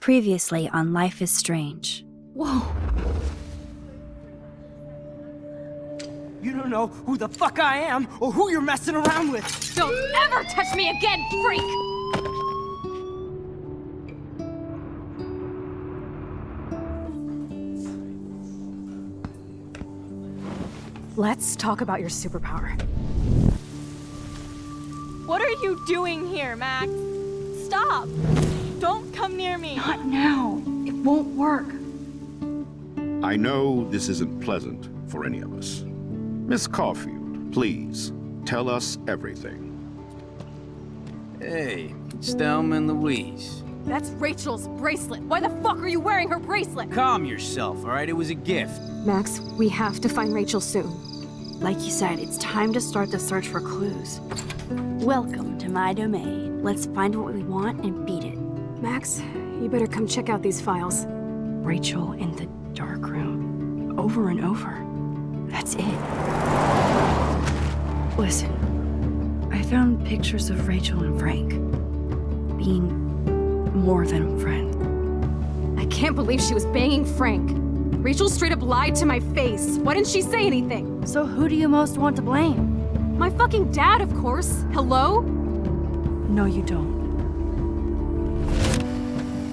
Previously on Life is Strange. Whoa. You don't know who the fuck I am or who you're messing around with! Don't ever touch me again, freak! Let's talk about your superpower. What are you doing here, Max? Stop! Don't come near me! Not now. It won't work. I know this isn't pleasant for any of us. Miss Caulfield, please, tell us everything. Hey, it's Thelma and Louise. That's Rachel's bracelet. Why the fuck are you wearing her bracelet? Calm yourself, all right? It was a gift. Max, we have to find Rachel soon. Like you said, it's time to start the search for clues. Welcome to my domain. Let's find what we want and beat it. Max, you better come check out these files. Rachel in the dark room. Over and over. That's it. Listen, I found pictures of Rachel and Frank being more than a friend. I can't believe she was banging Frank. Rachel straight up lied to my face. Why didn't she say anything? So who do you most want to blame? My fucking dad, of course. Hello? No, you don't.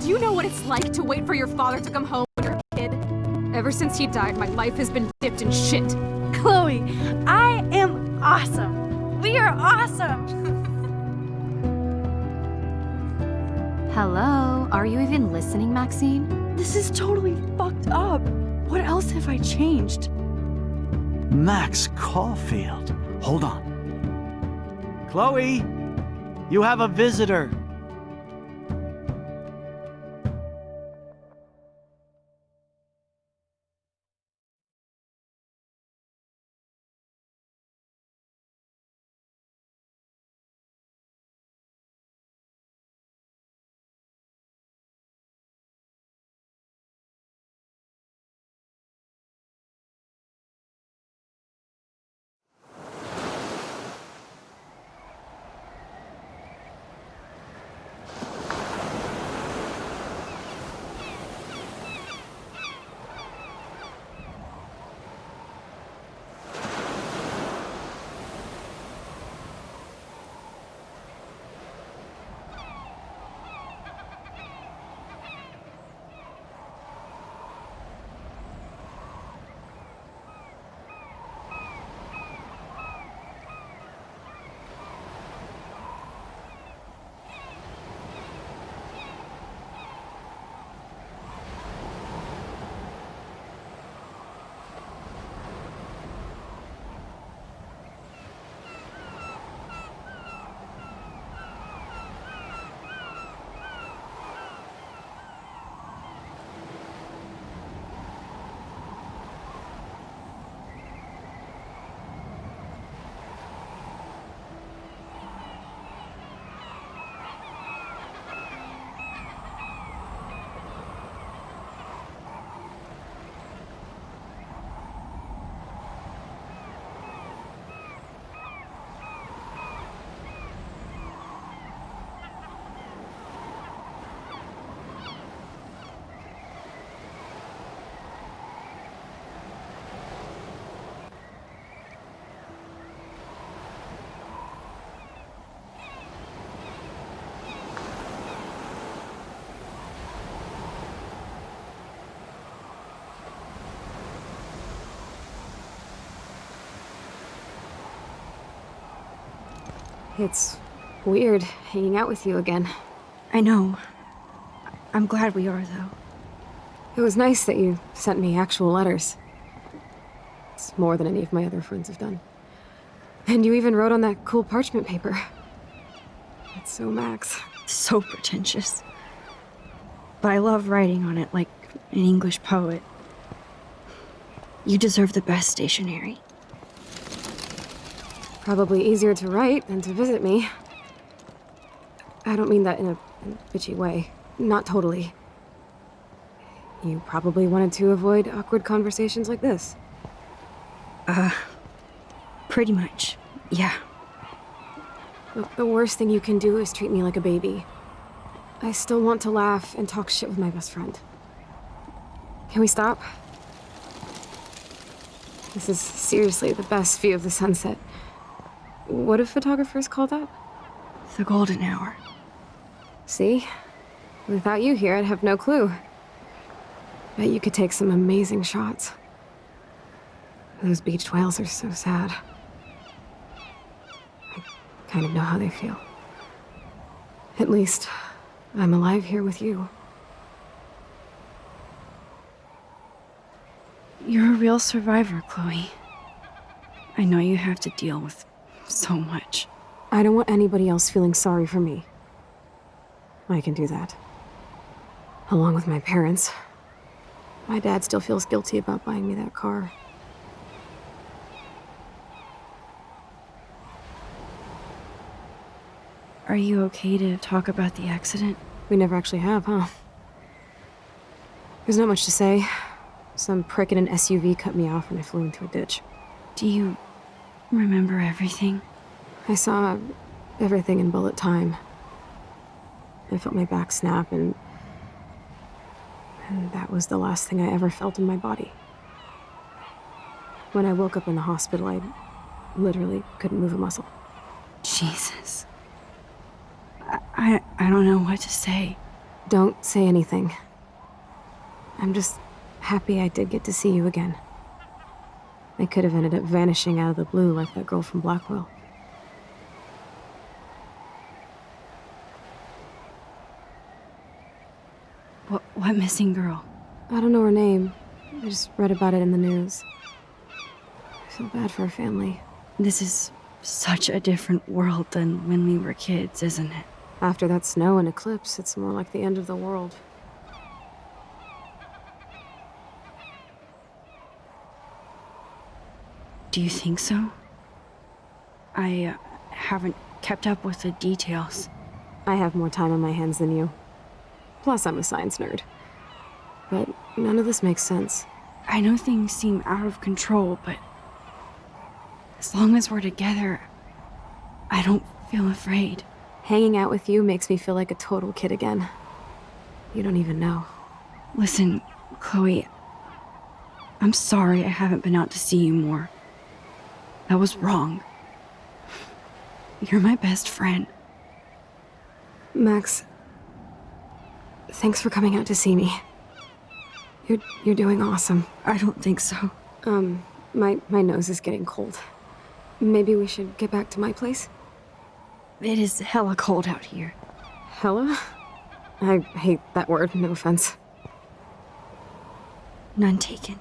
Do you know what it's like to wait for your father to come home when you're a kid? Ever since he died, my life has been dipped in shit. Chloe, I am awesome! We are awesome! Hello? Are you even listening, Maxine? This is totally fucked up. What else have I changed? Max Caulfield. Hold on. Chloe, you have a visitor. It's weird hanging out with you again. I know. I'm glad we are, though. It was nice that you sent me actual letters. It's more than any of my other friends have done. And you even wrote on that cool parchment paper. That's so Max. So pretentious. But I love writing on it like an English poet. You deserve the best stationery. Probably easier to write than to visit me. I don't mean that in a bitchy way. Not totally. You probably wanted to avoid awkward conversations like this. Pretty much, yeah. Look, the worst thing you can do is treat me like a baby. I still want to laugh and talk shit with my best friend. Can we stop? This is seriously the best view of the sunset. What do photographers call that? The golden hour. See? Without you here, I'd have no clue. Bet you could take some amazing shots. Those beached whales are so sad. I kind of know how they feel. At least, I'm alive here with you. You're a real survivor, Chloe. I know you have to deal with so much. I don't want anybody else feeling sorry for me. I can do that. Along with my parents. My dad still feels guilty about buying me that car. Are you okay to talk about the accident? We never actually have, huh? There's not much to say. Some prick in an SUV cut me off and I flew into a ditch. Do you remember everything? I saw everything in bullet time. I felt my back snap and that was the last thing I ever felt in my body. When I woke up in the hospital, I literally couldn't move a muscle. Jesus. I don't know what to say. Don't say anything. I'm just happy I did get to see you again. I could have ended up vanishing out of the blue like that girl from Blackwell. What missing girl? I don't know her name. I just read about it in the news. I feel bad for her family. This is such a different world than when we were kids, isn't it? After that snow and eclipse, it's more like the end of the world. Do you think so? I haven't kept up with the details. I have more time on my hands than you. Plus, I'm a science nerd. But none of this makes sense. I know things seem out of control, but as long as we're together, I don't feel afraid. Hanging out with you makes me feel like a total kid again. You don't even know. Listen, Chloe, I'm sorry I haven't been out to see you more. That was wrong. You're my best friend. Max, thanks for coming out to see me. You're doing awesome. I don't think so. My nose is getting cold. Maybe we should get back to my place? It is hella cold out here. Hella? I hate that word, no offense. None taken.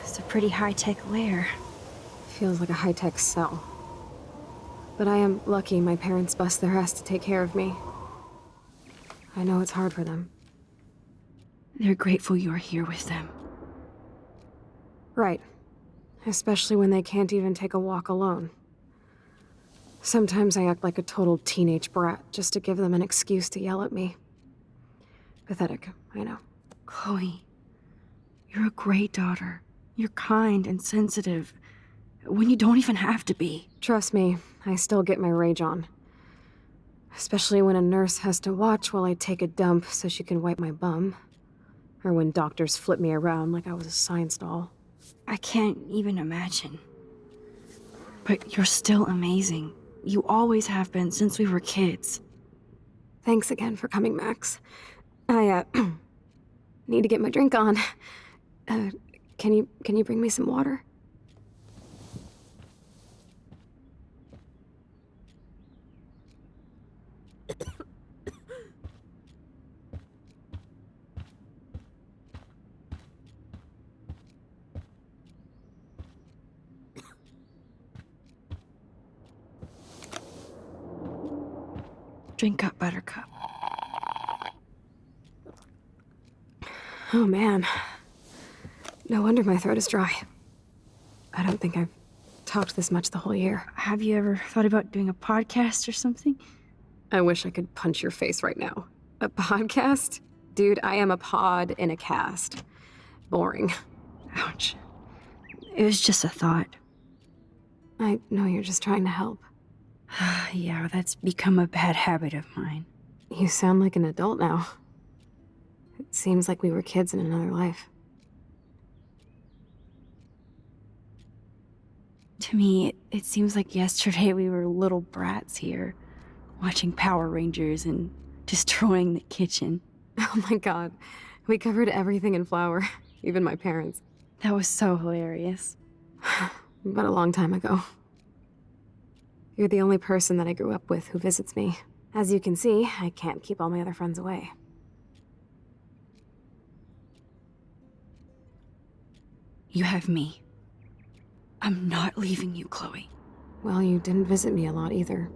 It's a pretty high-tech lair. Feels like a high-tech cell. But I am lucky my parents bust their ass to take care of me. I know it's hard for them. They're grateful you're here with them. Right. Especially when they can't even take a walk alone. Sometimes I act like a total teenage brat just to give them an excuse to yell at me. Pathetic, I know. Chloe, you're a great daughter. You're kind and sensitive, when you don't even have to be. Trust me, I still get my rage on. Especially when a nurse has to watch while I take a dump so she can wipe my bum. Or when doctors flip me around like I was a science doll. I can't even imagine. But you're still amazing. You always have been since we were kids. Thanks again for coming, Max. need to get my drink on. Can you bring me some water? Drink up, Buttercup. Oh man. No wonder my throat is dry. I don't think I've talked this much the whole year. Have you ever thought about doing a podcast or something? I wish I could punch your face right now. A podcast? Dude, I am a pod in a cast. Boring. Ouch. It was just a thought. I know you're just trying to help. Yeah, that's become a bad habit of mine. You sound like an adult now. It seems like we were kids in another life. To me, it seems like yesterday we were little brats here, watching Power Rangers and destroying the kitchen. Oh my god. We covered everything in flour, even my parents. That was so hilarious. But a long time ago. You're the only person that I grew up with who visits me. As you can see, I can't keep all my other friends away. You have me. I'm not leaving you, Chloe. Well, you didn't visit me a lot either.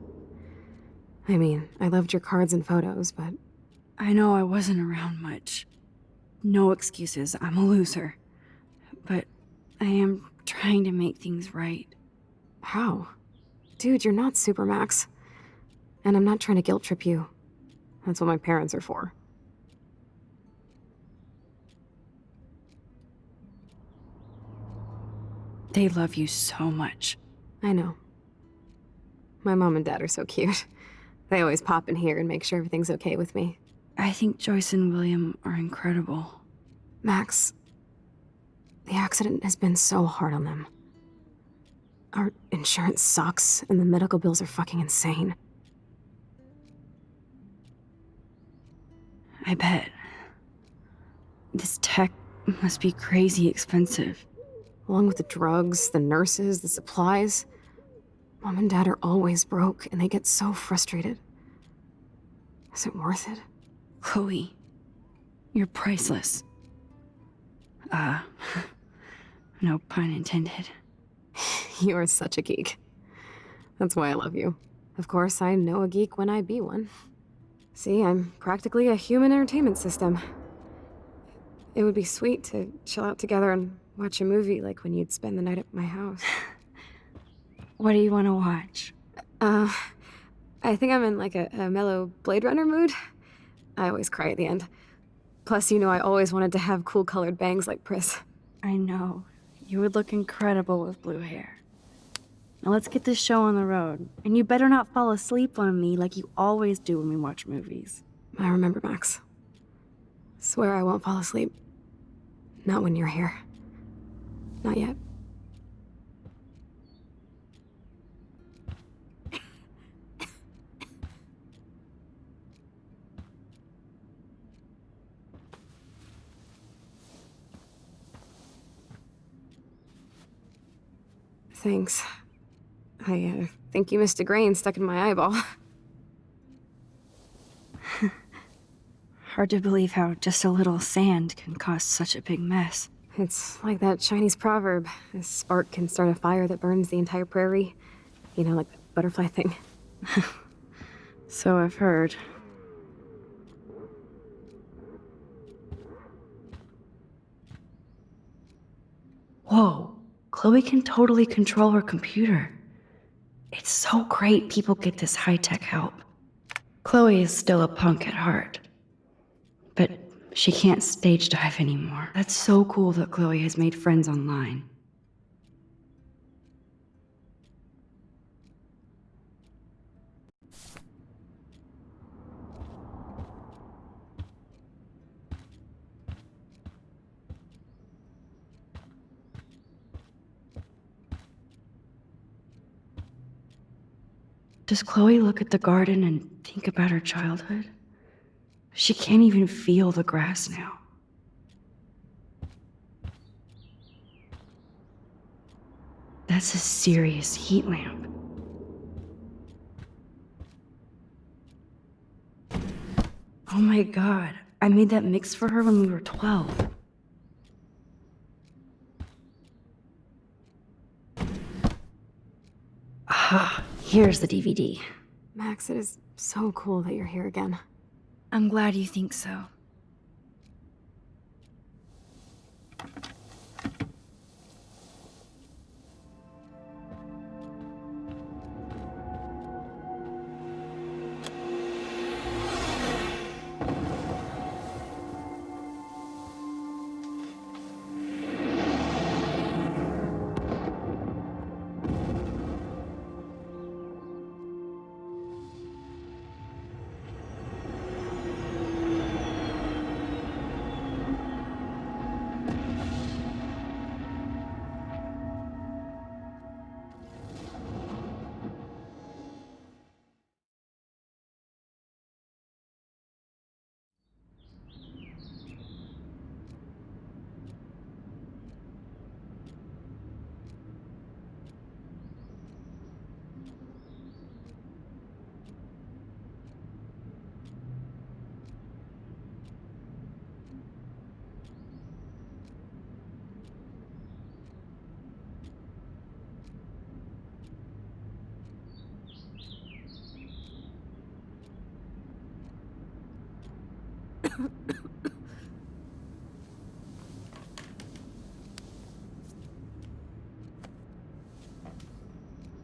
I mean, I loved your cards and photos, but... I know I wasn't around much. No excuses, I'm a loser. But I am trying to make things right. How? Dude, you're not Supermax. And I'm not trying to guilt trip you. That's what my parents are for. They love you so much. I know. My mom and dad are so cute. They always pop in here and make sure everything's okay with me. I think Joyce and William are incredible. Max, the accident has been so hard on them. Our insurance sucks, and the medical bills are fucking insane. I bet. This tech must be crazy expensive. Along with the drugs, the nurses, the supplies. Mom and Dad are always broke, and they get so frustrated. Is it worth it? Chloe, you're priceless. No pun intended. You are such a geek. That's why I love you. Of course, I know a geek when I be one. See, I'm practically a human entertainment system. It would be sweet to chill out together and watch a movie like when you'd spend the night at my house. What do you want to watch? I think I'm in like a mellow Blade Runner mood. I always cry at the end. Plus, you know I always wanted to have cool colored bangs like Pris. I know. You would look incredible with blue hair. Now let's get this show on the road. And you better not fall asleep on me like you always do when we watch movies. I remember, Max. Swear I won't fall asleep. Not when you're here. Not yet. Thanks. I think you missed a grain stuck in my eyeball. Hard to believe how just a little sand can cause such a big mess. It's like that Chinese proverb. A spark can start a fire that burns the entire prairie. You know, like the butterfly thing. So I've heard. Whoa. Chloe can totally control her computer. It's so great people get this high-tech help. Chloe is still a punk at heart. But she can't stage dive anymore. That's so cool that Chloe has made friends online. Does Chloe look at the garden and think about her childhood? She can't even feel the grass now. That's a serious heat lamp. Oh my god, I made that mix for her when we were 12. Ah, here's the DVD. Max, it is so cool that you're here again. I'm glad you think so.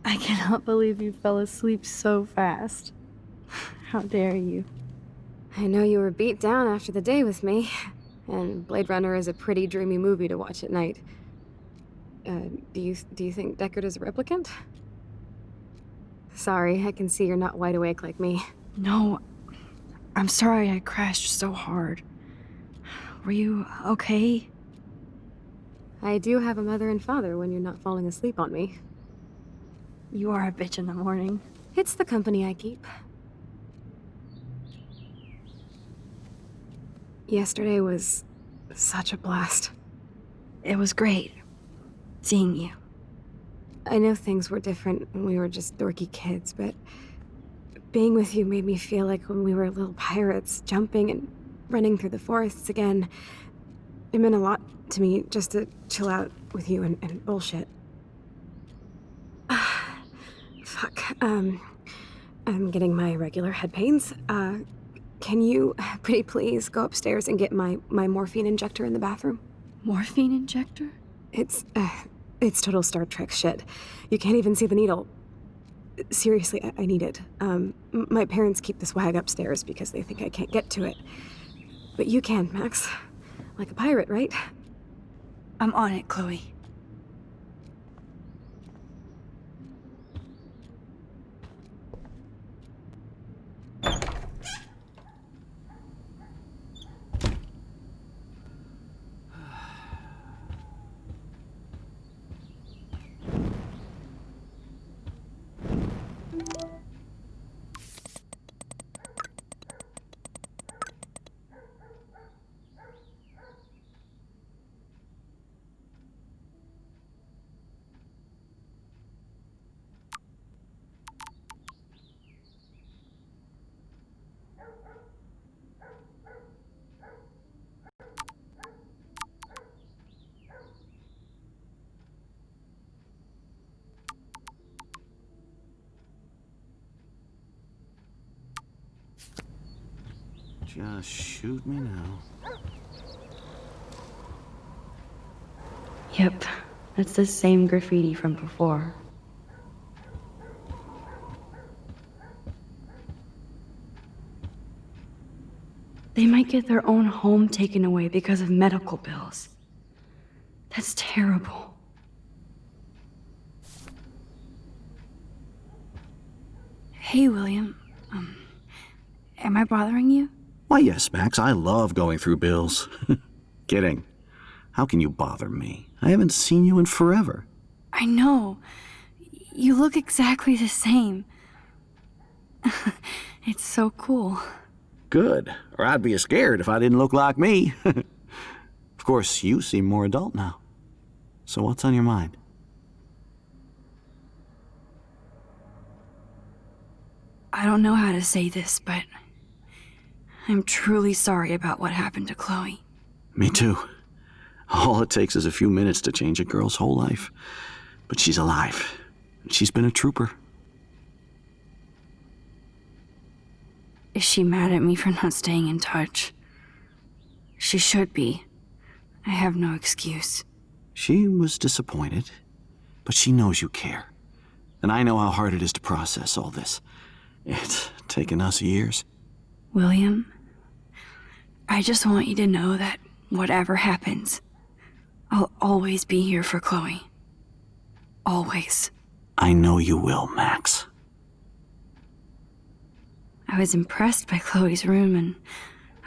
I cannot believe you fell asleep so fast. How dare you? I know you were beat down after the day with me, and Blade Runner is a pretty dreamy movie to watch at night. Do you think Deckard is a replicant? Sorry, I can see you're not wide awake like me. No, I'm sorry I crashed so hard. Were you okay? I do have a mother and father when you're not falling asleep on me. You are a bitch in the morning. It's the company I keep. Yesterday was such a blast. It was great seeing you. I know things were different when we were just dorky kids, but being with you made me feel like when we were little pirates, jumping and running through the forests again. It meant a lot to me just to chill out with you and bullshit. Fuck. I'm getting my regular head pains. Can you, pretty please, go upstairs and get my morphine injector in the bathroom? Morphine injector? It's total Star Trek shit. You can't even see the needle. Seriously, I need it. My parents keep the swag upstairs because they think I can't get to it. But you can, Max. Like a pirate, right? I'm on it, Chloe. Just shoot me now. Yep, that's the same graffiti from before. They might get their own home taken away because of medical bills. That's terrible. Hey, William. Am I bothering you? Why, yes, Max, I love going through bills. Kidding. How can you bother me? I haven't seen you in forever. I know. You look exactly the same. It's so cool. Good. Or I'd be scared if I didn't look like me. Of course, you seem more adult now. So what's on your mind? I don't know how to say this, but I'm truly sorry about what happened to Chloe. Me too. All it takes is a few minutes to change a girl's whole life. But she's alive. She's been a trooper. Is she mad at me for not staying in touch? She should be. I have no excuse. She was disappointed, but she knows you care. And I know how hard it is to process all this. It's taken us years. William, I just want you to know that whatever happens, I'll always be here for Chloe. Always. I know you will, Max. I was impressed by Chloe's room and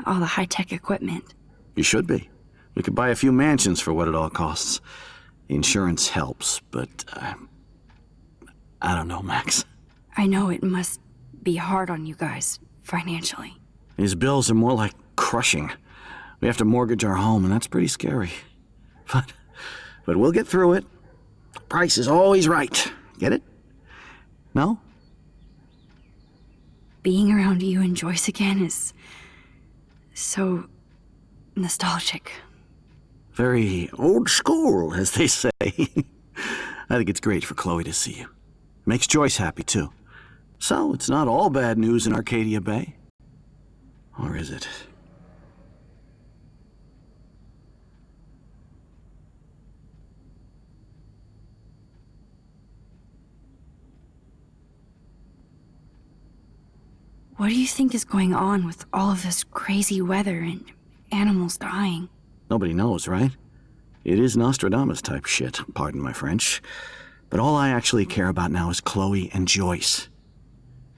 all the high-tech equipment. You should be. We could buy a few mansions for what it all costs. Insurance helps, but I don't know, Max. I know it must be hard on you guys, financially. These bills are more like crushing. We have to mortgage our home, and that's pretty scary. But we'll get through it. The price is always right. Get it? No? Being around you and Joyce again is so nostalgic. Very old school, as they say. I think it's great for Chloe to see you. Makes Joyce happy, too. So, it's not all bad news in Arcadia Bay. Or is it? What do you think is going on with all of this crazy weather and animals dying? Nobody knows, right? It is Nostradamus-type shit, pardon my French. But all I actually care about now is Chloe and Joyce.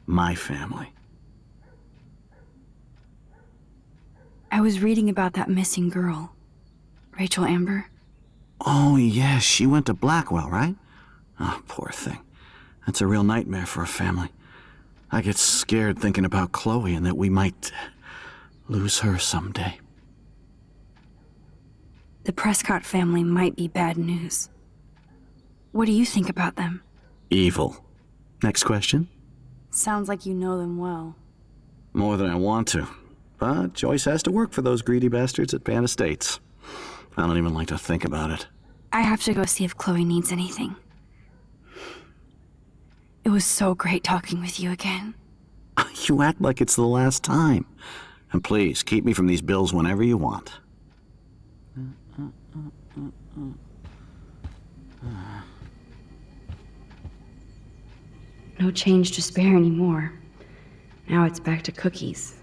My family. I was reading about that missing girl, Rachel Amber. Oh, yeah, she went to Blackwell, right? Oh, poor thing. That's a real nightmare for a family. I get scared thinking about Chloe and that we might lose her someday. The Prescott family might be bad news. What do you think about them? Evil. Next question? Sounds like you know them well. More than I want to. But Joyce has to work for those greedy bastards at Pan Estates. I don't even like to think about it. I have to go see if Chloe needs anything. It was so great talking with you again. You act like it's the last time. And please, keep me from these bills whenever you want. No change to spare anymore. Now it's back to cookies.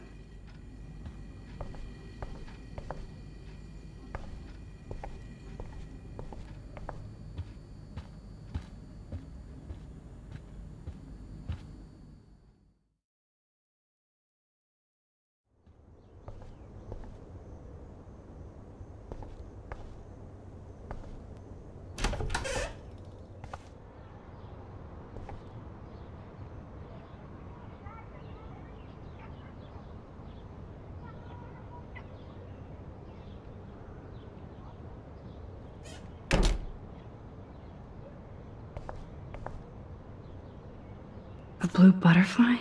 A blue butterfly?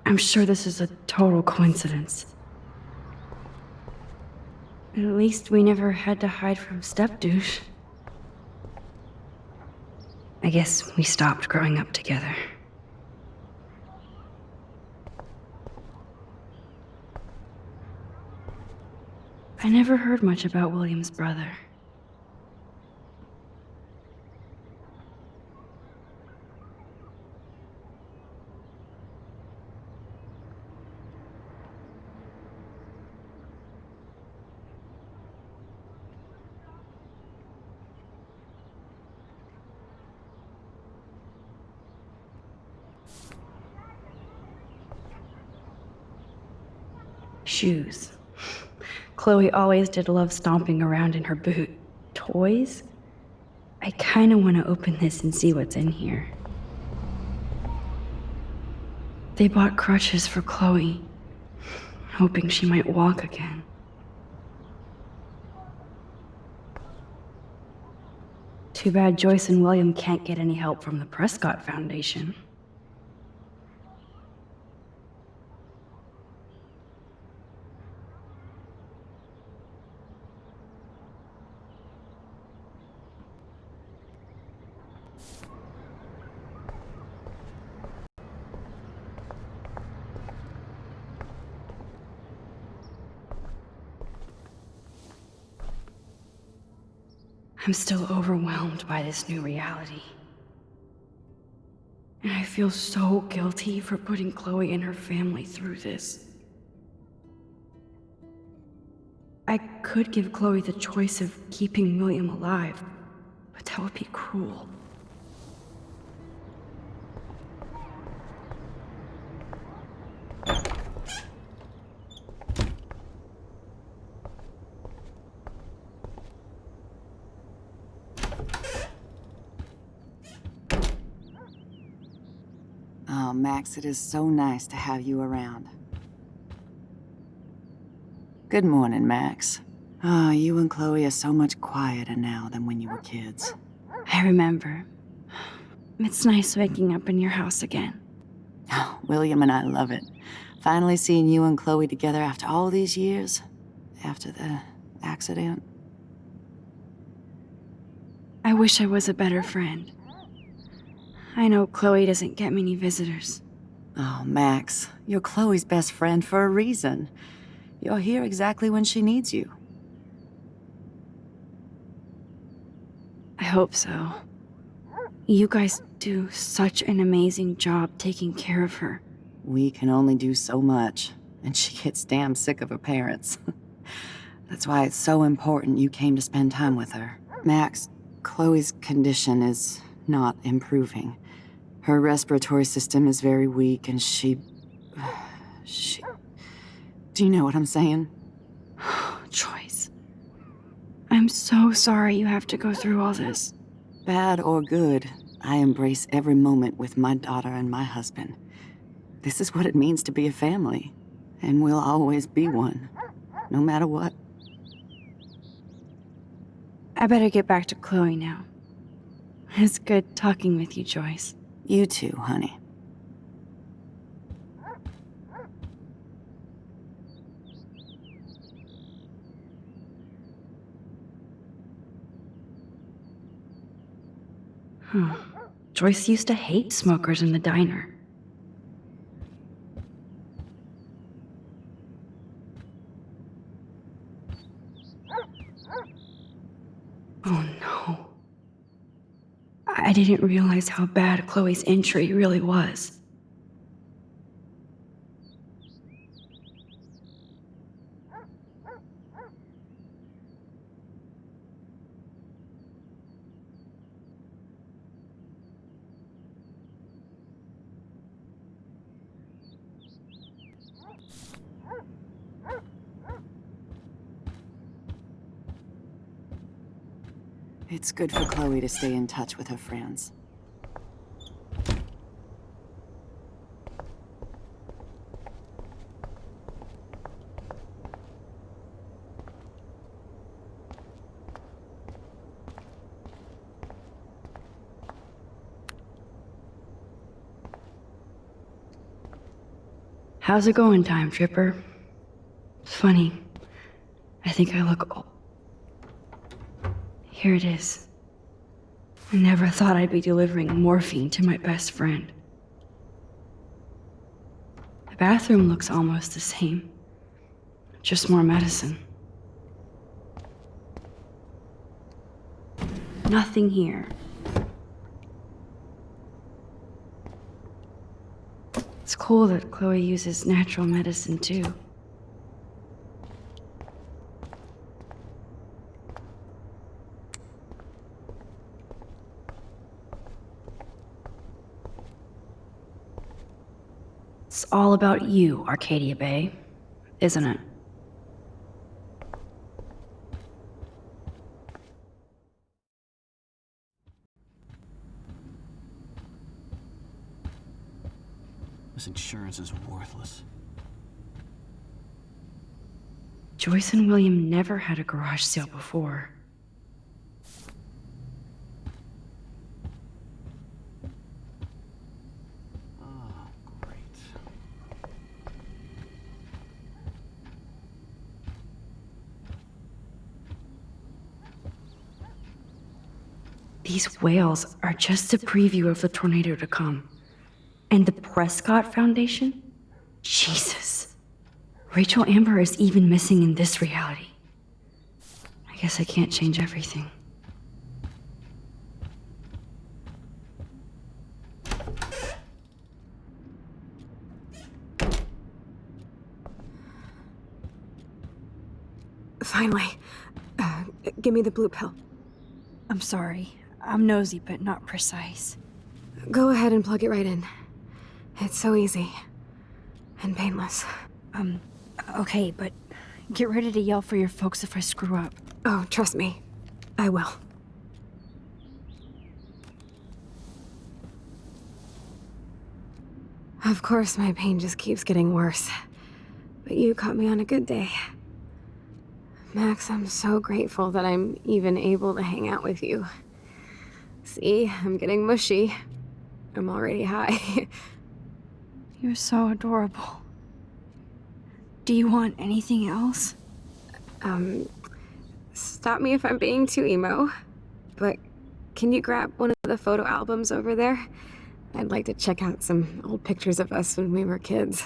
I'm sure this is a total coincidence. At least we never had to hide from Step-douche. I guess we stopped growing up together. I never heard much about William's brother. Shoes. Chloe always did love stomping around in her boot. Toys? I kinda wanna open this and see what's in here. They bought crutches for Chloe, hoping she might walk again. Too bad Joyce and William can't get any help from the Prescott Foundation. I'm still overwhelmed by this new reality. And I feel so guilty for putting Chloe and her family through this. I could give Chloe the choice of keeping William alive, but that would be cruel. Oh, Max, it is so nice to have you around. Good morning, Max. Oh, you and Chloe are so much quieter now than when you were kids. I remember. It's nice waking up in your house again. Oh, William and I love it. Finally seeing you and Chloe together after all these years. After the accident. I wish I was a better friend. I know Chloe doesn't get many visitors. Oh, Max, you're Chloe's best friend for a reason. You're here exactly when she needs you. I hope so. You guys do such an amazing job taking care of her. We can only do so much, and she gets damn sick of her parents. That's why it's so important you came to spend time with her. Max, Chloe's condition is not improving. Her respiratory system is very weak, and she... Do you know what I'm saying? Joyce. I'm so sorry you have to go through all this. Bad or good, I embrace every moment with my daughter and my husband. This is what it means to be a family, and we'll always be one, no matter what. I better get back to Chloe now. It's good talking with you, Joyce. You too, honey. Joyce used to hate smokers in the diner. Oh no. I didn't realize how bad Chloe's injury really was. It's good for Chloe to stay in touch with her friends. How's it going, Time Tripper? It's funny. I think I look old. Here it is. I never thought I'd be delivering morphine to my best friend. The bathroom looks almost the same. Just more medicine. Nothing here. It's cool that Chloe uses natural medicine too. It's all about you, Arcadia Bay, isn't it? This insurance is worthless. Joyce and William never had a garage sale before. These whales are just a preview of the tornado to come. And the Prescott Foundation? Jesus. Rachel Amber is even missing in this reality. I guess I can't change everything. Finally. Give me the blue pill. I'm sorry. I'm nosy, but not precise. Go ahead and plug it right in. It's so easy. And painless. Okay, but get ready to yell for your folks if I screw up. Oh, trust me. I will. Of course, my pain just keeps getting worse. But you caught me on a good day. Max, I'm so grateful that I'm even able to hang out with you. See, I'm getting mushy. I'm already high. You're so adorable. Do you want anything else? Stop me if I'm being too emo, but can you grab one of the photo albums over there? I'd like to check out some old pictures of us when we were kids.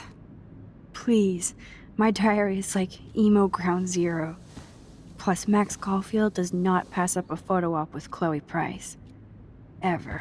Please. My diary is like emo ground zero. Plus, Max Caulfield does not pass up a photo op with Chloe Price. Ever.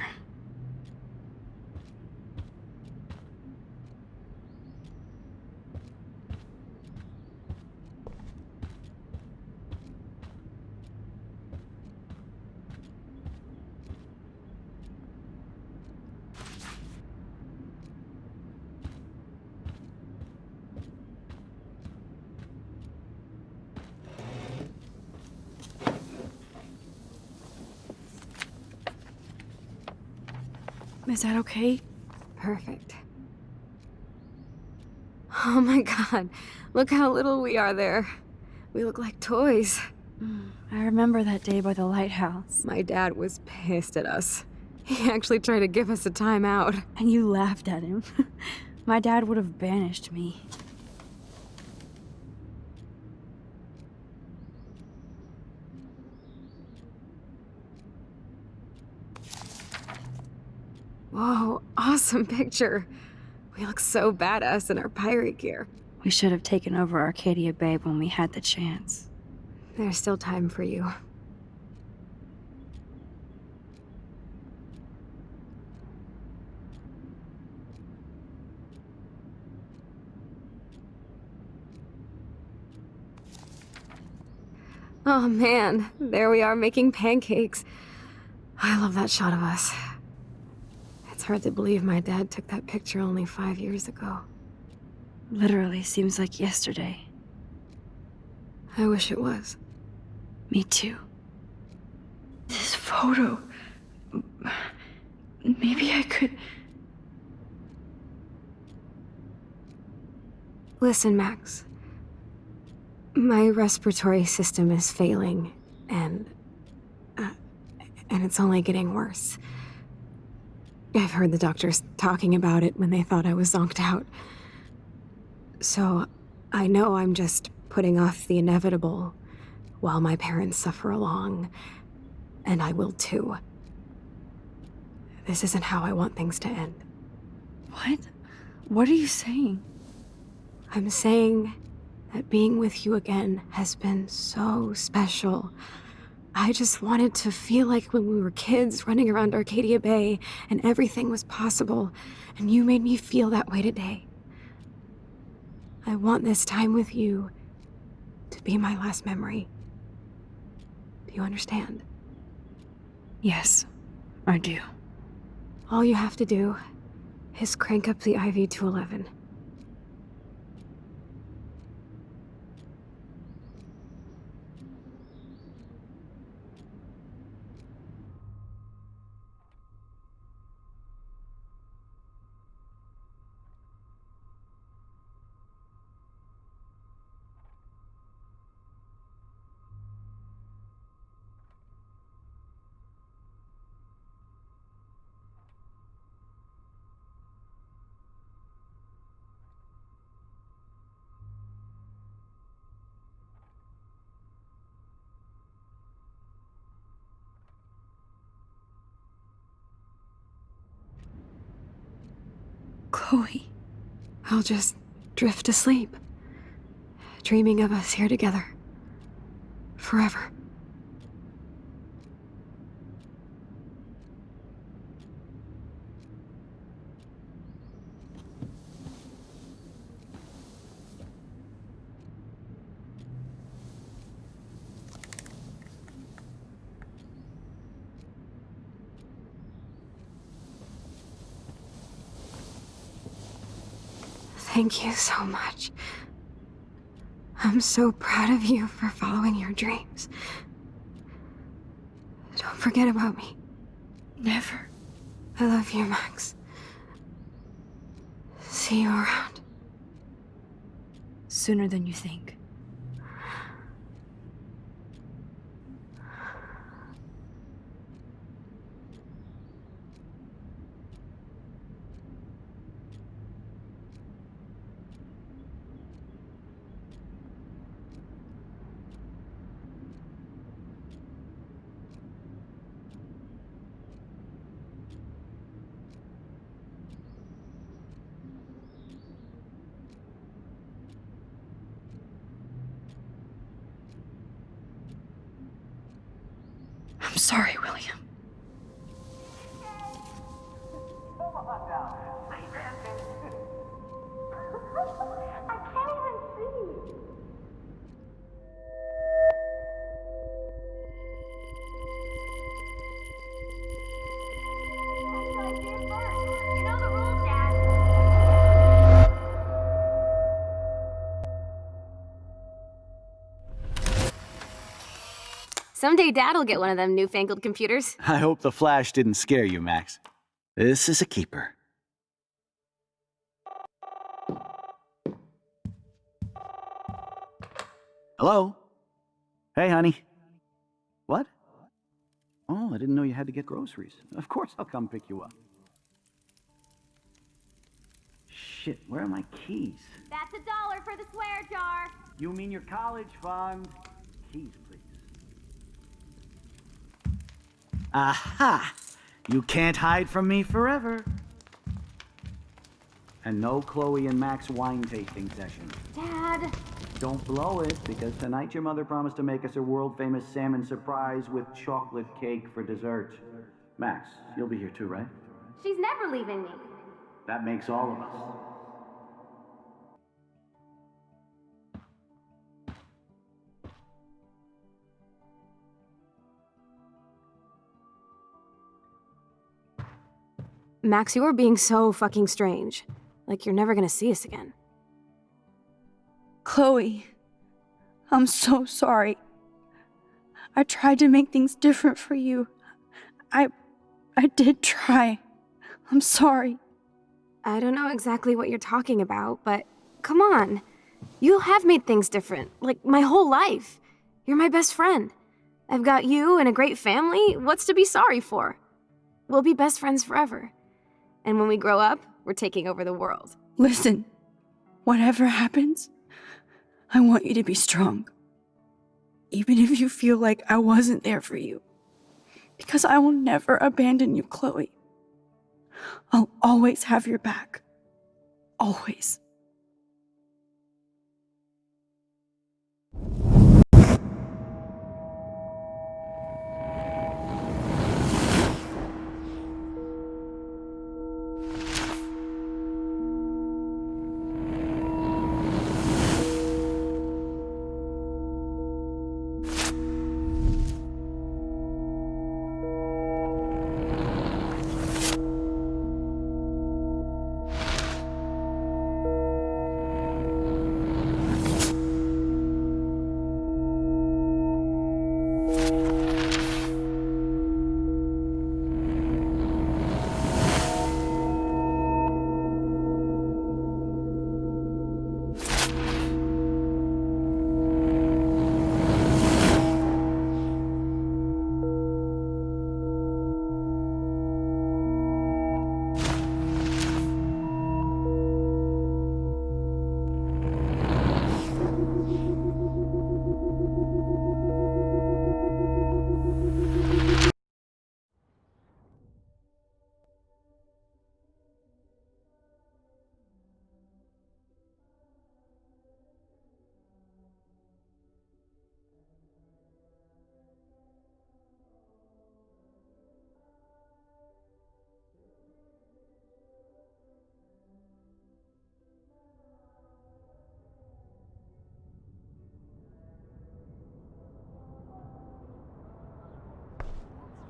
Is that okay? Perfect. Oh my god, look how little we are there. We look like toys. I remember that day by the lighthouse. My dad was pissed at us. He actually tried to give us a timeout. And you laughed at him. My dad would have banished me. Whoa, awesome picture. We look so badass in our pirate gear. We should have taken over Arcadia Bay when we had the chance. There's still time for you. Oh man, there we are making pancakes. I love that shot of us. It's hard to believe my dad took that picture only 5 years ago. Literally seems like yesterday. I wish it was. Me too. This photo... Maybe I could... Listen, Max. My respiratory system is failing, and it's only getting worse. I've heard the doctors talking about it when they thought I was zonked out. So, I know I'm just putting off the inevitable while my parents suffer along, and I will too. This isn't how I want things to end. What? What are you saying? I'm saying that being with you again has been so special. I just wanted to feel like when we were kids running around Arcadia Bay and everything was possible, and you made me feel that way today. I want this time with you to be my last memory. Do you understand? Yes, I do. All you have to do is crank up the IV to 11. Chloe. I'll just drift to sleep, dreaming of us here together. Forever. Thank you so much. I'm so proud of you for following your dreams. Don't forget about me. Never. I love you, Max. See you around. Sooner than you think. I'm sorry, William. Someday Dad'll get one of them newfangled computers. I hope the flash didn't scare you, Max. This is a keeper. Hello? Hey, honey. What? Oh, I didn't know you had to get groceries. Of course I'll come pick you up. Shit, where are my keys? That's $1 for the swear jar. You mean your college fund? Keys, please. Aha! You can't hide from me forever. And no Chloe and Max wine tasting session. Dad. Don't blow it, because tonight your mother promised to make us a world-famous salmon surprise with chocolate cake for dessert. Max, you'll be here too, right? She's never leaving me. That makes all of us. Max, you are being so fucking strange. Like you're never gonna see us again. Chloe, I'm so sorry. I tried to make things different for you. I did try. I'm sorry. I don't know exactly what you're talking about, but come on. You have made things different, like my whole life. You're my best friend. I've got you and a great family. What's to be sorry for? We'll be best friends forever. And when we grow up, we're taking over the world. Listen, whatever happens, I want you to be strong. Even if you feel like I wasn't there for you. Because I will never abandon you, Chloe. I'll always have your back. Always.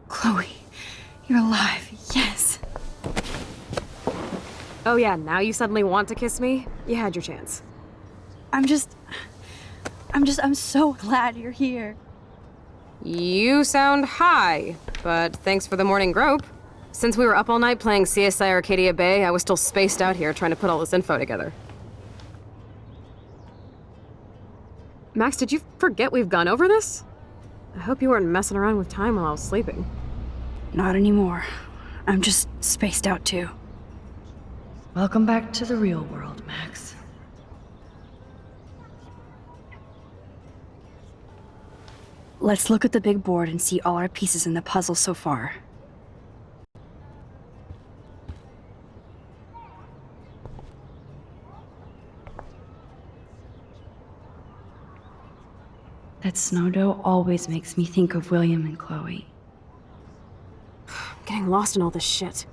Chloe, you're alive. Yes. Oh yeah, now you suddenly want to kiss me? You had your chance. I'm so glad you're here. You sound high, but thanks for the morning grope. Since we were up all night playing CSI Arcadia Bay, I was still spaced out here trying to put all this info together. Max, did you forget we've gone over this? I hope you weren't messing around with time while I was sleeping. Not anymore. I'm just spaced out too. Welcome back to the real world, Max. Let's look at the big board and see all our pieces in the puzzle so far. That snow dough always makes me think of William and Chloe. I'm getting lost in all this shit.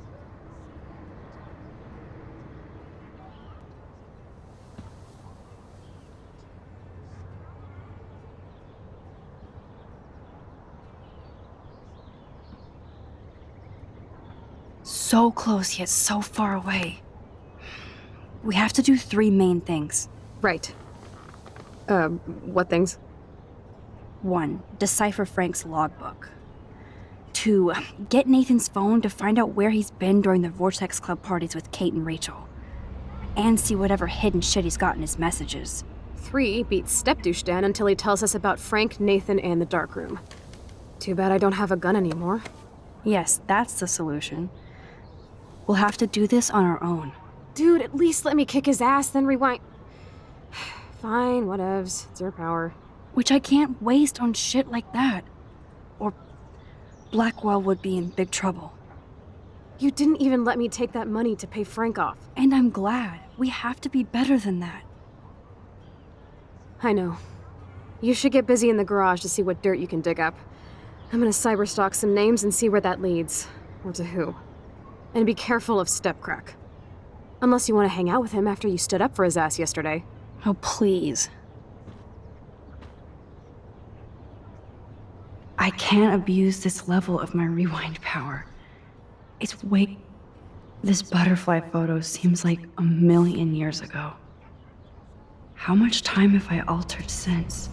So close yet so far away. We have to do 3 main things. Right. What things? 1. Decipher Frank's logbook. 2. Get Nathan's phone to find out where he's been during the Vortex Club parties with Kate and Rachel. And see whatever hidden shit he's got in his messages. 3. Beat Stepdouche Dan until he tells us about Frank, Nathan, and the dark room. Too bad I don't have a gun anymore. Yes, that's the solution. We'll have to do this on our own. Dude, at least let me kick his ass, then rewind. Fine, whatevs. It's your power. Which I can't waste on shit like that. Or Blackwell would be in big trouble. You didn't even let me take that money to pay Frank off. And I'm glad. We have to be better than that. I know. You should get busy in the garage to see what dirt you can dig up. I'm gonna cyberstalk some names and see where that leads. Or to who. And be careful of Stepcrack. Unless you want to hang out with him after you stood up for his ass yesterday. Oh, please. I can't abuse this level of my rewind power. It's way... This butterfly photo seems like a million years ago. How much time have I altered since?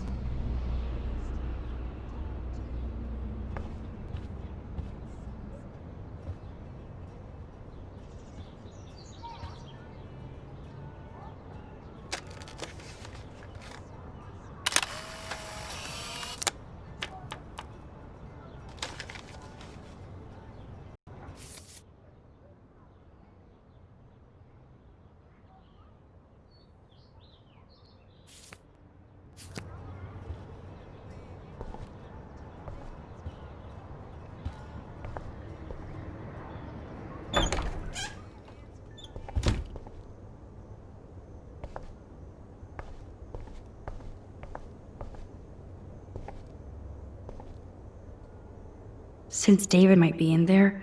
Since David might be in there,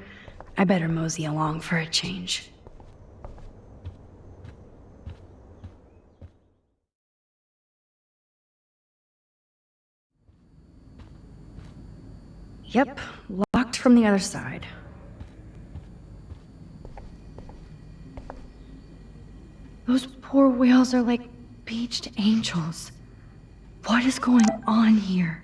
I better mosey along for a change. Yep, locked from the other side. Those poor whales are like beached angels. What is going on here?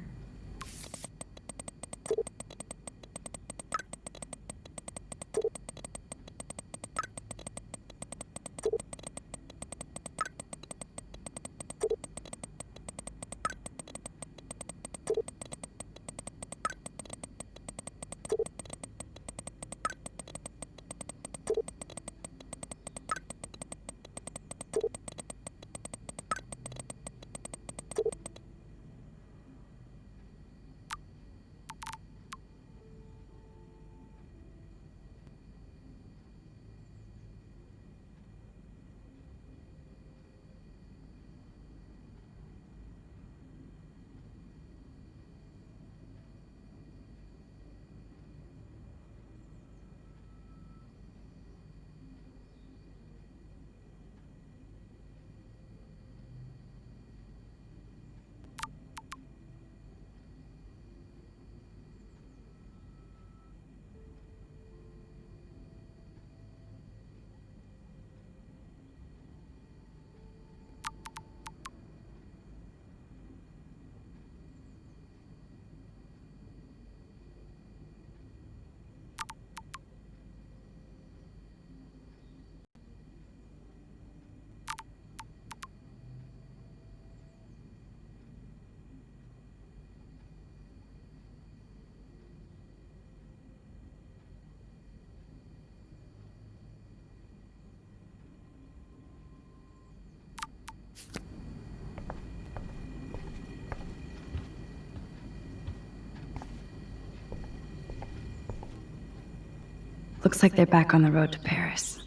Looks like they're back on the road to Paris.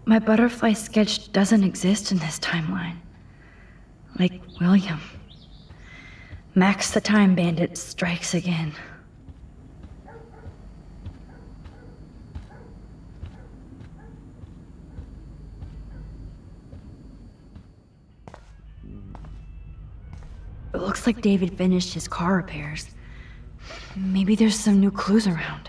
My butterfly sketch doesn't exist in this timeline. Like William. Max the Time Bandit strikes again. It looks like David finished his car repairs. Maybe there's some new clues around.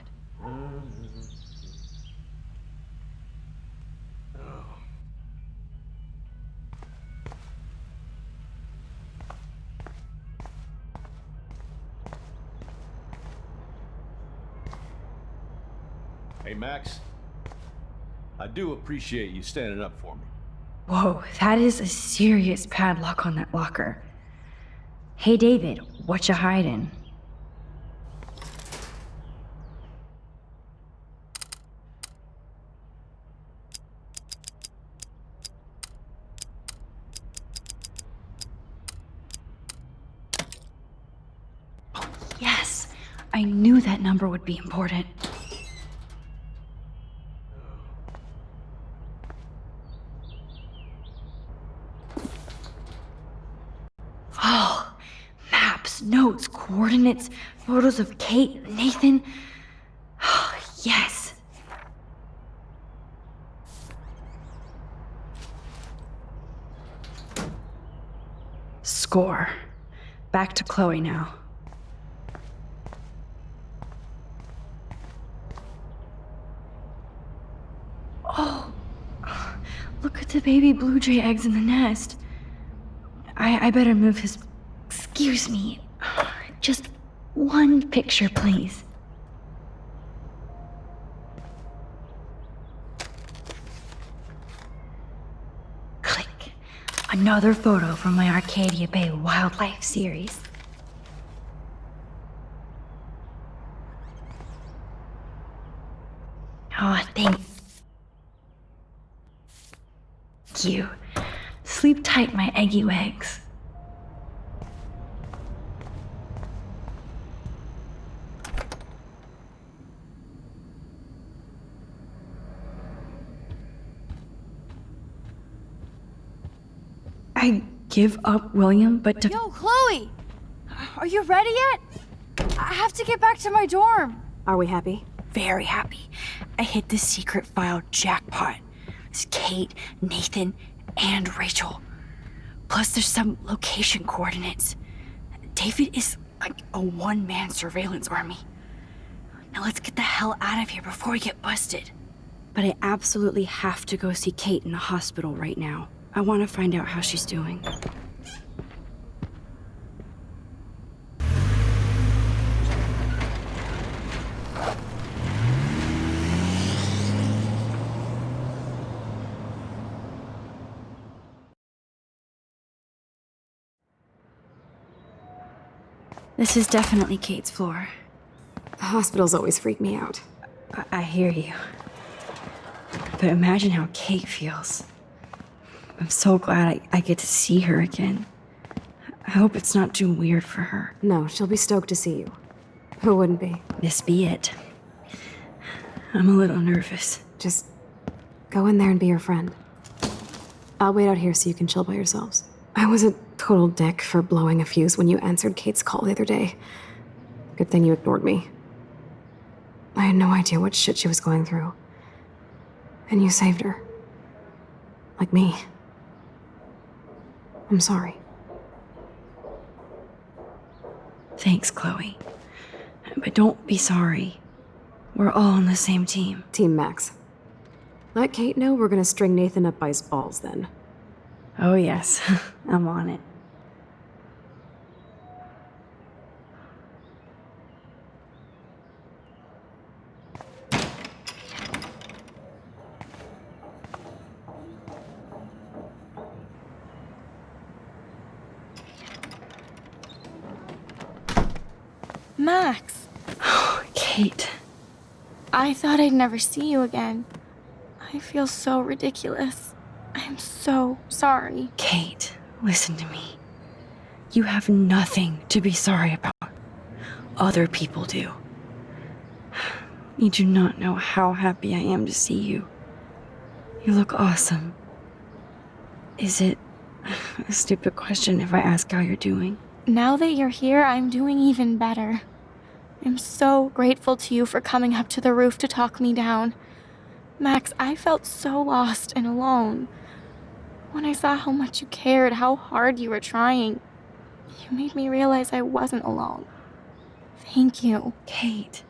Hey, Max. I do appreciate you standing up for me. Whoa, that is a serious padlock on that locker. Hey, David, what you hiding? Oh, yes! I knew that number would be important. Oh, maps, notes, coordinates, photos of Kate, Nathan. Oh, yes. Score. Back to Chloe now. Oh, look at the baby blue jay eggs in the nest. I better move his... Excuse me. Just one picture, please. Click. Another photo from my Arcadia Bay Wildlife series. Oh, thank you. Sleep tight, my eggy legs. I give up William, but to... Yo, Chloe! Are you ready yet? I have to get back to my dorm. Are we happy? Very happy. I hit the secret file jackpot. It's Kate, Nathan, and Rachel. Plus there's some location coordinates. David is like a one-man surveillance army. Now let's get the hell out of here before we get busted. But I absolutely have to go see Kate in the hospital right now. I want to find out how she's doing. This is definitely Kate's floor. Hospitals always freak me out. I hear you. But imagine how Kate feels. I'm so glad I get to see her again. I hope it's not too weird for her. No, she'll be stoked to see you. Who wouldn't be? This be it. I'm a little nervous. Just go in there and be your friend. I'll wait out here so you can chill by yourselves. I was a total dick for blowing a fuse when you answered Kate's call the other day. Good thing you ignored me. I had no idea what shit she was going through. And you saved her. Like me. I'm sorry. Thanks, Chloe. But don't be sorry. We're all on the same team. Team Max. Let Kate know we're gonna string Nathan up by his balls then. Oh yes, I'm on it. Max, Oh, Kate. I thought I'd never see you again. I feel so ridiculous. I'm so sorry. Kate, listen to me. You have nothing to be sorry about. Other people do. You do not know how happy I am to see you. You look awesome. Is it a stupid question if I ask how you're doing? Now that you're here, I'm doing even better. I'm so grateful to you for coming up to the roof to talk me down. Max, I felt so lost and alone. When I saw how much you cared, how hard you were trying, you made me realize I wasn't alone. Thank you. Kate,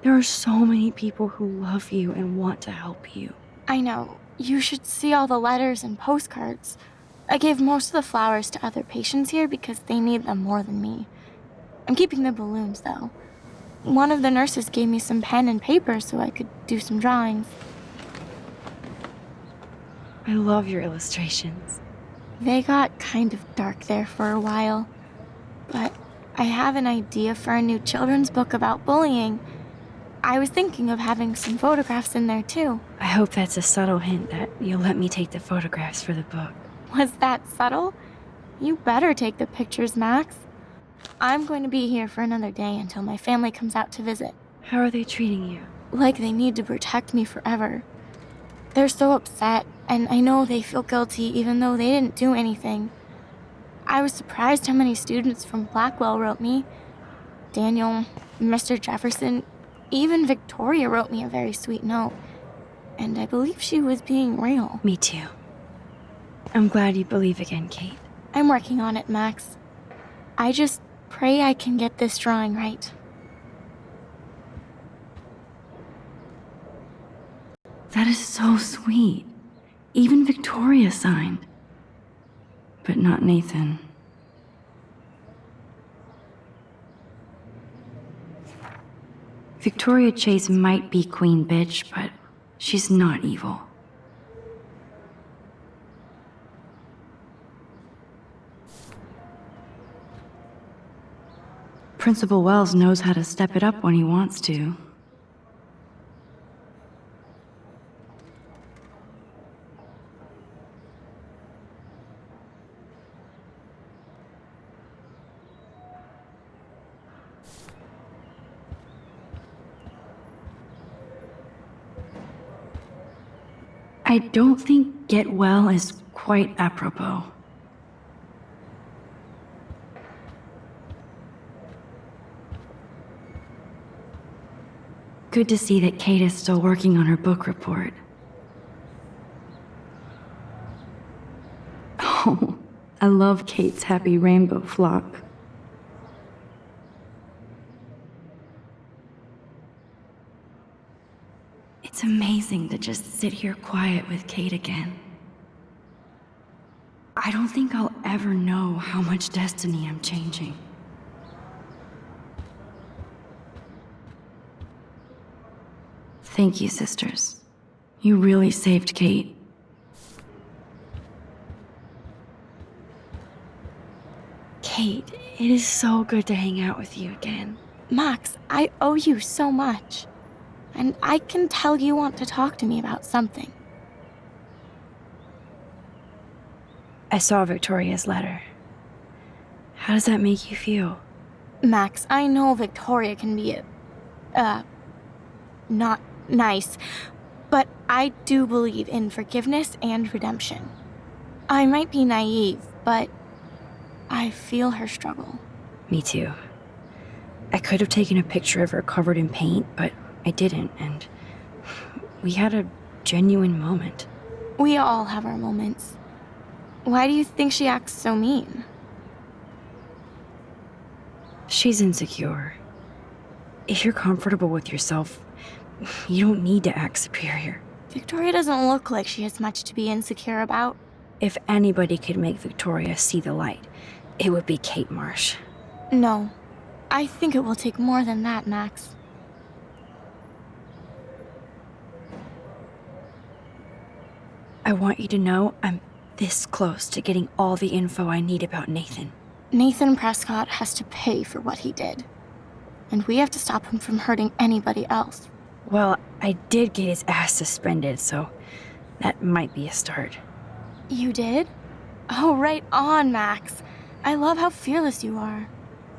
there are so many people who love you and want to help you. I know. You should see all the letters and postcards. I gave most of the flowers to other patients here because they need them more than me. I'm keeping the balloons, though. One of the nurses gave me some pen and paper so I could do some drawings. I love your illustrations. They got kind of dark there for a while, but I have an idea for a new children's book about bullying. I was thinking of having some photographs in there, too. I hope that's a subtle hint that you'll let me take the photographs for the book. Was that subtle? You better take the pictures, Max. I'm going to be here for another day until my family comes out to visit. How are they treating you? Like they need to protect me forever. They're so upset, and I know they feel guilty even though they didn't do anything. I was surprised how many students from Blackwell wrote me. Daniel, Mr. Jefferson, even Victoria wrote me a very sweet note. And I believe she was being real. Me too. I'm glad you believe again, Kate. I'm working on it, Max. I just pray I can get this drawing right. That is so sweet. Even Victoria signed. But not Nathan. Victoria Chase might be Queen Bitch, but she's not evil. Principal Wells knows how to step it up when he wants to. I don't think get well is quite apropos. Good to see that Kate is still working on her book report. Oh, I love Kate's happy rainbow flock. It's amazing to just sit here quiet with Kate again. I don't think I'll ever know how much destiny I'm changing. Thank you, sisters. You really saved Kate. Kate, it is so good to hang out with you again. Max, I owe you so much. And I can tell you want to talk to me about something. I saw Victoria's letter. How does that make you feel? Max, I know Victoria can be not nice, but I do believe in forgiveness and redemption. I might be naive, but I feel her struggle. Me too. I could have taken a picture of her covered in paint, but I didn't, and we had a genuine moment. We all have our moments. Why do you think she acts so mean? She's insecure. If you're comfortable with yourself, you don't need to act superior. Victoria doesn't look like she has much to be insecure about. If anybody could make Victoria see the light, it would be Kate Marsh. No. I think it will take more than that, Max. I want you to know I'm this close to getting all the info I need about Nathan. Nathan Prescott has to pay for what he did. And we have to stop him from hurting anybody else. Well, I did get his ass suspended, so that might be a start. You did? Oh, right on, Max. I love how fearless you are.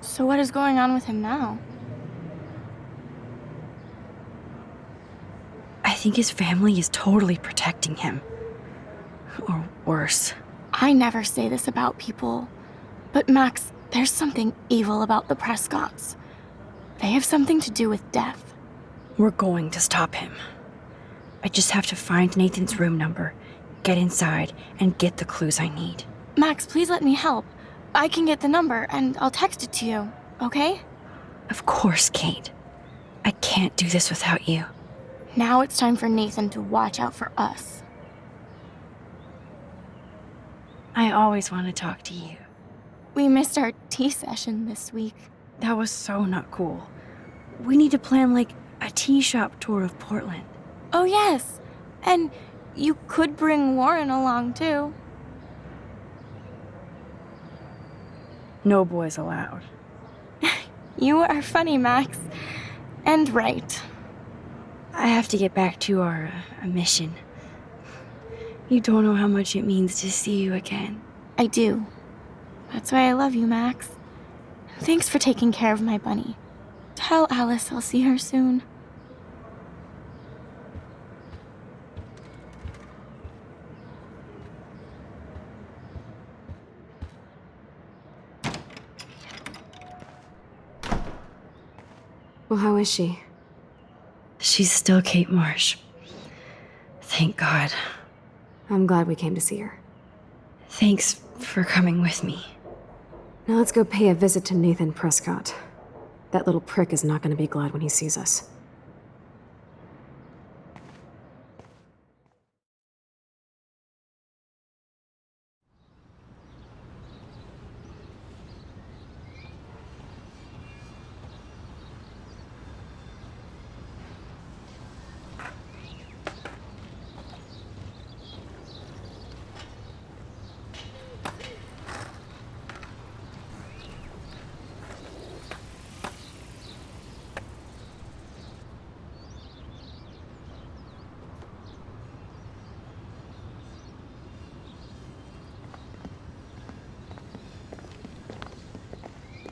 So what is going on with him now? I think his family is totally protecting him. Or worse. I never say this about people, but Max, there's something evil about the Prescotts. They have something to do with death. We're going to stop him. I just have to find Nathan's room number, get inside, and get the clues I need. Max, please let me help. I can get the number, and I'll text it to you, okay? Of course, Kate. I can't do this without you. Now it's time for Nathan to watch out for us. I always want to talk to you. We missed our tea session this week. That was so not cool. We need to plan, like, a tea shop tour of Portland. Oh, yes. And you could bring Warren along, too. No boys allowed. You are funny, Max. And right. I have to get back to our mission. You don't know how much it means to see you again. I do. That's why I love you, Max. Thanks for taking care of my bunny. Tell Alice I'll see her soon. Well, how is she? She's still Kate Marsh. Thank God. I'm glad we came to see her. Thanks for coming with me. Now let's go pay a visit to Nathan Prescott. That little prick is not going to be glad when he sees us.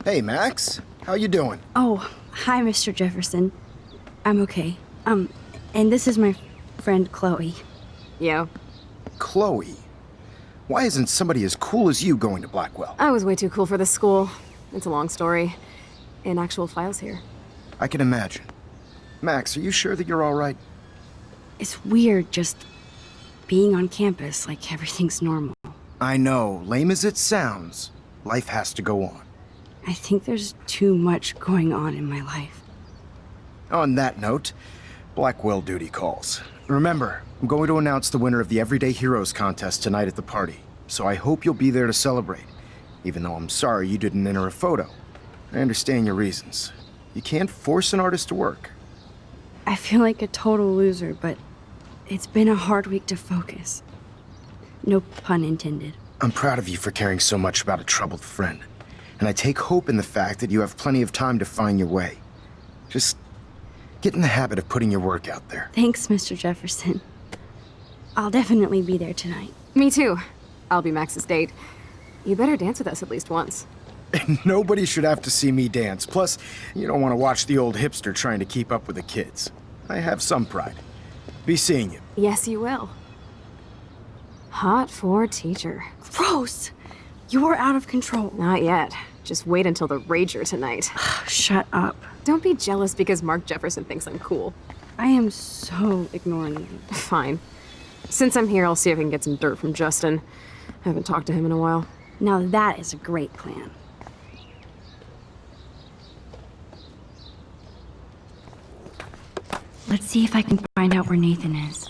Hey, Max. How you doing? Oh, hi, Mr. Jefferson. I'm okay. And this is my friend Chloe. Yo. Chloe? Why isn't somebody as cool as you going to Blackwell? I was way too cool for this school. It's a long story. In actual files here. I can imagine. Max, are you sure that you're all right? It's weird just being on campus like everything's normal. I know. Lame as it sounds, life has to go on. I think there's too much going on in my life. On that note, Blackwell duty calls. Remember, I'm going to announce the winner of the Everyday Heroes contest tonight at the party, so I hope you'll be there to celebrate, even though I'm sorry you didn't enter a photo. I understand your reasons. You can't force an artist to work. I feel like a total loser, but it's been a hard week to focus. No pun intended. I'm proud of you for caring so much about a troubled friend. And I take hope in the fact that you have plenty of time to find your way. Just get in the habit of putting your work out there. Thanks, Mr. Jefferson. I'll definitely be there tonight. Me too. I'll be Max's date. You better dance with us at least once. Nobody should have to see me dance. Plus, you don't want to watch the old hipster trying to keep up with the kids. I have some pride. Be seeing you. Yes, you will. Hot for teacher. Gross! You're out of control. Not yet. Just wait until the Rager tonight. Shut up. Don't be jealous because Mark Jefferson thinks I'm cool. I am so ignoring you. Fine. Since I'm here, I'll see if I can get some dirt from Justin. I haven't talked to him in a while. Now that is a great plan. Let's see if I can find out where Nathan is.